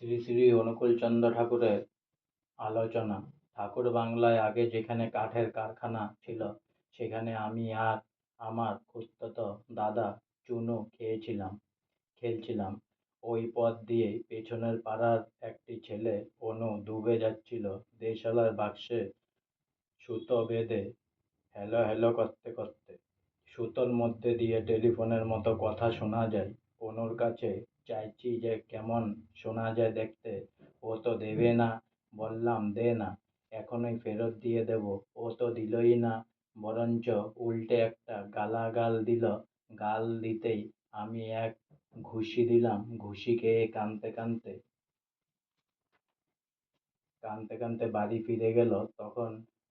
শ্রী শ্রী অনুকূলচন্দ্র ঠাকুরের আলোচনা। ঠাকুর বাংলায় আগে যেখানে কাঠের কারখানা ছিল, সেখানে আমি আর আমার খুড়তুতো দাদা চুনু খেলছিলাম। ওই পথ দিয়েই পেছনের পাড়ার একটি ছেলে অনু ডুবে যাচ্ছিল দেশালার বাক্সে সুতো বেঁধে হ্যালো হ্যালো করতে করতে। সুতোর মধ্যে দিয়ে টেলিফোনের মতো কথা শোনা যায়। অনুর কাছে চাইছি যে কেমন শোনা যায় দেখতে। ও তো দেবে না। বললাম দে না, এখনই ফেরত দিয়ে দেব। ও তো দিলই না, বরঞ্চ উল্টে একটা গালাগাল দিল। গাল দিতেই আমি এক ঘুষি দিলাম। ঘুষি খেয়ে কাঁদতে কাঁদতে বাড়ি ফিরে গেল। তখন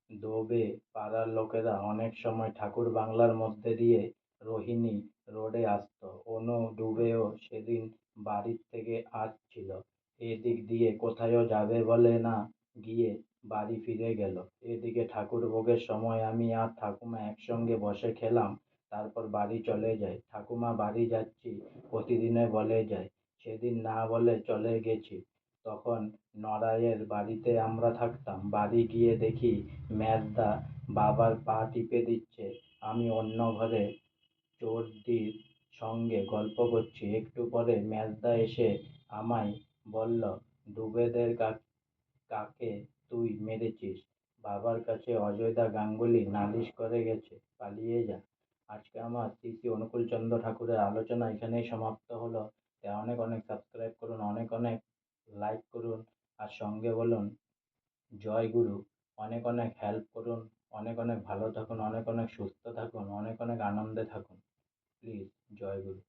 দোবে পাড়ার লোকেরা অনেক সময় ঠাকুর বাংলার মধ্যে দিয়ে রোহিণী রোডে আসতো। অনু ডুবেও সেদিন বাড়ির থেকে আসছিল। এদিক দিয়ে কোথাও যাবে বলে না গিয়ে বাড়ি ফিরে গেল। এদিকে ঠাকুর ভোগের সময় আমি আর ঠাকুমা একসঙ্গে বসে খেলাম। তারপর বাড়ি চলে যাই। ঠাকুমা বাড়ি যাচ্ছি প্রতিদিনে বলে যায়, সেদিন না বলে চলে গেছি। তখন নড়াইয়ের বাড়িতে আমরা থাকতাম। বাড়ি গিয়ে দেখি মেজদা বাবার পা টিপে দিচ্ছে। আমি অন্য ঘরে চোরদির সঙ্গে গল্প করছি। একটু পরে মেজদা এসে আমায় বলল, ডুবেদের কাকে তুই মেরেছিস? বাবার কাছে অজয়দা গাঙ্গুলি নালিশ করে গেছে, পালিয়ে যা। আজকে আমার শ্রী শ্রী অনুকূলচন্দ্র ঠাকুরের আলোচনা এখানেই সমাপ্ত হলো। অনেক অনেক সাবস্ক্রাইব করুন, অনেক অনেক লাইক করুন, আর সঙ্গে বলুন জয় গুরু। অনেক অনেক হেল্প করুন। অনেক অনেক ভালো থাকুন, অনেক অনেক সুস্থ থাকুন, অনেক অনেক আনন্দে থাকুন। প্লিজ, জয় গুরু।